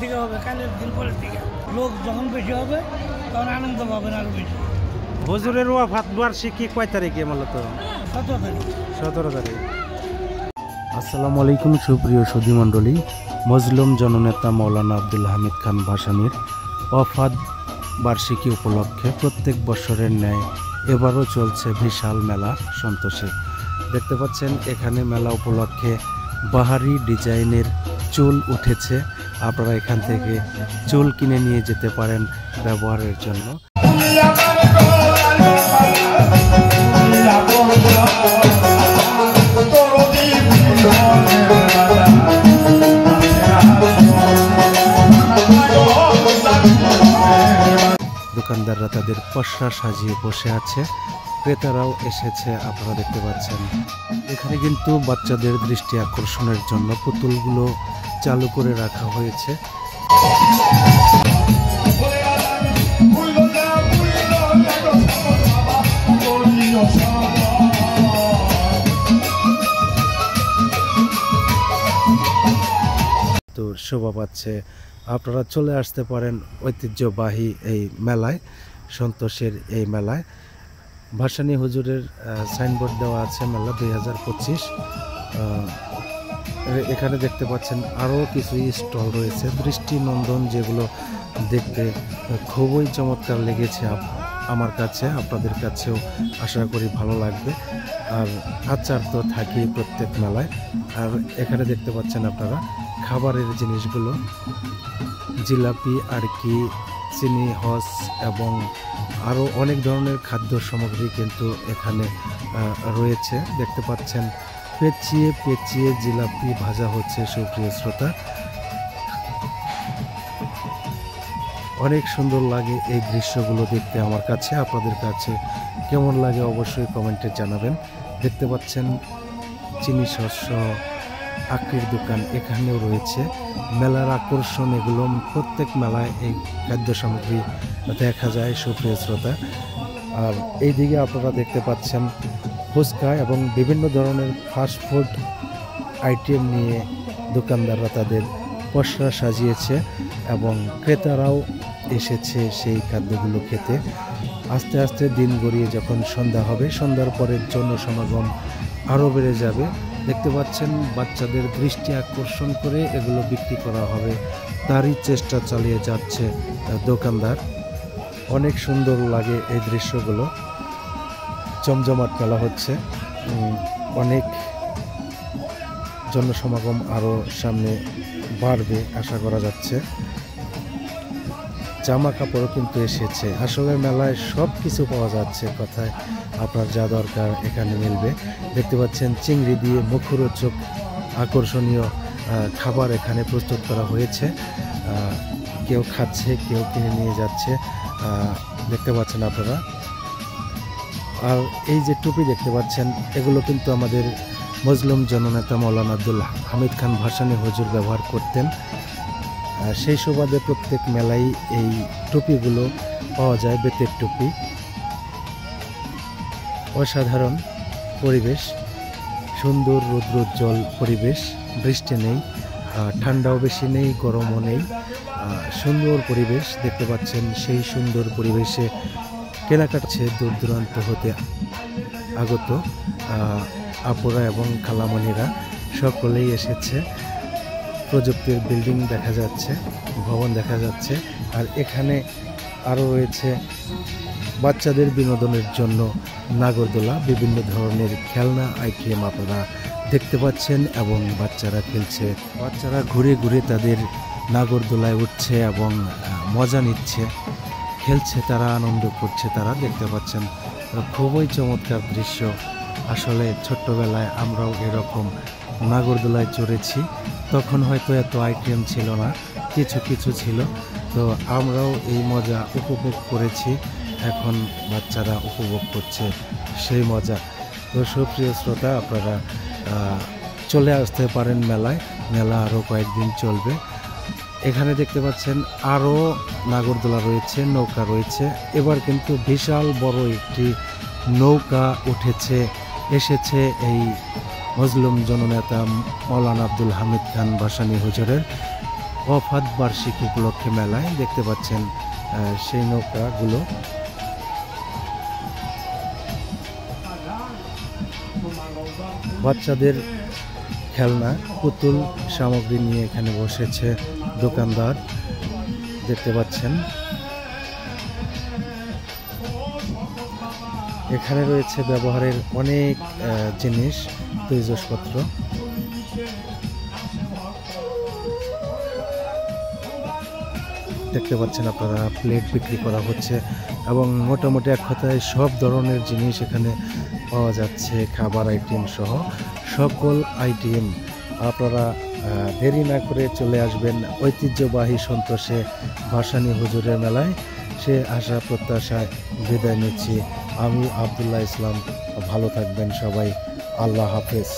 থেকে হবে, কালের দিন পরের থেকে। লোক যখন বেশি হবে তখন আনন্দ পাবেন আরো বেশি। হুজুরের ওয়াফাত বার্ষিকী কয় তারিখে মূলত? 17 তারিখ। 17 তারিখ। আসসালামু আলাইকুম সুপ্রিয় সুধী মণ্ডলী। মজলুম জননেতা মৌলানা আব্দুল হামিদ খান ভাসানীর ওয়াফাত বার্ষিকী উপলক্ষে প্রত্যেক বছরের ন্যায় এবারও চলছে বিশাল মেলা সন্তোষে। দেখতে পাচ্ছেন এখানে মেলা উপলক্ষে বাহারি ডিজাইনের চুল উঠেছে। আপনারা এখান থেকে চুল কিনে নিয়ে যেতে পারেন ব্যবহারের জন্য। দোকানদাররা তাদের পসরা সাজিয়ে বসে আছে, ক্রেতারাও এসেছে। আপনারা দেখতে পাচ্ছেন এখানে কিন্তু বাচ্চাদের দৃষ্টি আকর্ষণের জন্য পুতুলগুলো চালু করে রাখা হয়েছে। তো শোভা পাচ্ছে। আপনারা চলে আসতে পারেন ঐতিহ্যবাহী এই মেলায়, সন্তোষের এই মেলায়। ভাসানী হুজুরের সাইনবোর্ড দেওয়া আছে মেলা 2025। এখানে দেখতে পাচ্ছেন আরও কিছু স্টল রয়েছে দৃষ্টিনন্দন, যেগুলো দেখতে খুবই চমৎকার লেগেছে আমার কাছে, আপনাদের কাছেও আশা করি ভালো লাগবে। আর আচার তো থাকেই প্রত্যেক মেলায়। আর এখানে দেখতে পাচ্ছেন আপনারা খাবারের জিনিসগুলো, জিলাপি আর কি, চিনি হস এবং আরও অনেক ধরনের খাদ্য সামগ্রী কিন্তু এখানে রয়েছে। দেখতে পাচ্ছেন পেঁচিয়ে পেঁচিয়ে জিলাপি ভাজা হচ্ছে। সুপ্রিয় শ্রোতা, অনেক সুন্দর লাগে এই দৃশ্যগুলো দেখতে আমার কাছে। আপনাদের কাছে কেমন লাগে অবশ্যই কমেন্টে জানাবেন। দেখতে পাচ্ছেন চিনি শস্য আখের দোকান এখানেও রয়েছে। মেলার আকর্ষণ এগুলো, প্রত্যেক মেলায় এই খাদ্য সামগ্রী দেখা যায় সুপ্রিয় শ্রোতা। আর এইদিকে আপনারা দেখতে পাচ্ছেন ফুচকা এবং বিভিন্ন ধরনের ফাস্টফুড আইটেম নিয়ে দোকানদাররা তাদের পসরা সাজিয়েছে এবং ক্রেতারাও এসেছে সেই খাদ্যগুলো খেতে। আস্তে আস্তে দিন গড়িয়ে যখন সন্ধ্যা হবে, সন্ধ্যার পরের জনসমাগম আরও বেড়ে যাবে। দেখতে পাচ্ছেন বাচ্চাদের দৃষ্টি আকর্ষণ করে এগুলো বিক্রি করা হবে, তারই চেষ্টা চালিয়ে যাচ্ছে দোকানদার। অনেক সুন্দর লাগে এই দৃশ্যগুলো। জমজমাট মেলা হচ্ছে, অনেক জনসমাগম আরও সামনে বাড়বে আশা করা যাচ্ছে। জামা কাপড়ও কিন্তু এসেছে। আসলে মেলায় সব কিছু পাওয়া যাচ্ছে, কথায় আপনার যা দরকার এখানে মিলবে। দেখতে পাচ্ছেন চিংড়ি দিয়ে মুখরোচক আকর্ষণীয় খাবার এখানে প্রস্তুত করা হয়েছে। কেউ খাচ্ছে, কেউ কিনে নিয়ে যাচ্ছে, দেখতে পাচ্ছেন আপনারা। আর এই যে টুপি দেখতে পাচ্ছেন, এগুলো কিন্তু আমাদের মজলুম জননেতা মৌলানা আব্দুল হামিদ খান ভাসানী হুজুর ব্যবহার করতেন। সেই সুবাদে প্রত্যেক মেলায় এই টুপিগুলো পাওয়া যায়, বেতের টুপি। অসাধারণ পরিবেশ, সুন্দর রৌদ্রোজ্জ্বল পরিবেশ, বৃষ্টি নেই, ঠান্ডাও বেশি নেই, গরমও নেই, সুন্দর পরিবেশ দেখতে পাচ্ছেন। সেই সুন্দর পরিবেশে কেনাকাটা দূর দূরান্ত হতে আগত আপুরা এবং খালামণিরা সকলেই এসেছে। প্রযুক্তির বিল্ডিং দেখা যাচ্ছে, ভবন দেখা যাচ্ছে। আর এখানে আরও রয়েছে বাচ্চাদের বিনোদনের জন্য নাগরদোলা, বিভিন্ন ধরনের খেলনা আইটেম আপনারা দেখতে পাচ্ছেন এবং বাচ্চারা খেলছে। বাচ্চারা ঘুরে ঘুরে তাদের নাগরদোলায় উঠছে এবং মজা নিচ্ছে, খেলছে, তারা আনন্দ করছে। তারা দেখতে পাচ্ছেন খুবই চমৎকার দৃশ্য। আসলে ছোট্টবেলায় আমরাও এরকম নাগরদোলায় চড়েছি, তখন হয়তো এত আইটেম ছিল না, কিছু কিছু ছিল, তো আমরাও এই মজা উপভোগ করেছি। এখন বাচ্চারা উপভোগ করছে সেই মজা। তো সুপ্রিয় শ্রোতা, আপনারা চলে আসতে পারেন মেলায়। মেলা আরও কয়েকদিন চলবে। এখানে দেখতে পাচ্ছেন আরও নাগরদোলা রয়েছে, নৌকা রয়েছে। এবার কিন্তু বিশাল বড় একটি নৌকা এসেছে এই মজলুম জননেতা মৌলানা আব্দুল হামিদ খান ভাসানী হুজুরের ওয়াফাত বার্ষিকী উপলক্ষে মেলায় দেখতে পাচ্ছেন সেই নৌকাগুলো। বাচ্চাদের খেলনা পুতুল সামগ্রী নিয়ে এখানে বসেছে দোকানদার, দেখতে পাচ্ছেন। এখানে রয়েছে ব্যবহারের অনেক জিনিস, তৈজসপত্র। দেখতে পাচ্ছেন আপনারা প্লেট বিক্রি করা হচ্ছে এবং মোটামুটি এক কথায় সব ধরনের জিনিস এখানে পাওয়া যাচ্ছে, খাবার আইটেম সহ সকল আইটেম। আপনারা দেরি না করে চলে আসবেন ঐতিহ্যবাহী সন্তোষে ভাসানী হুজুরের মেলায়। সে আশা প্রত্যাশায় বিদায় নিচ্ছি। আমি আব্দুল্লাহ ইসলাম। ভালো থাকবেন সবাই। আল্লাহ হাফেজ।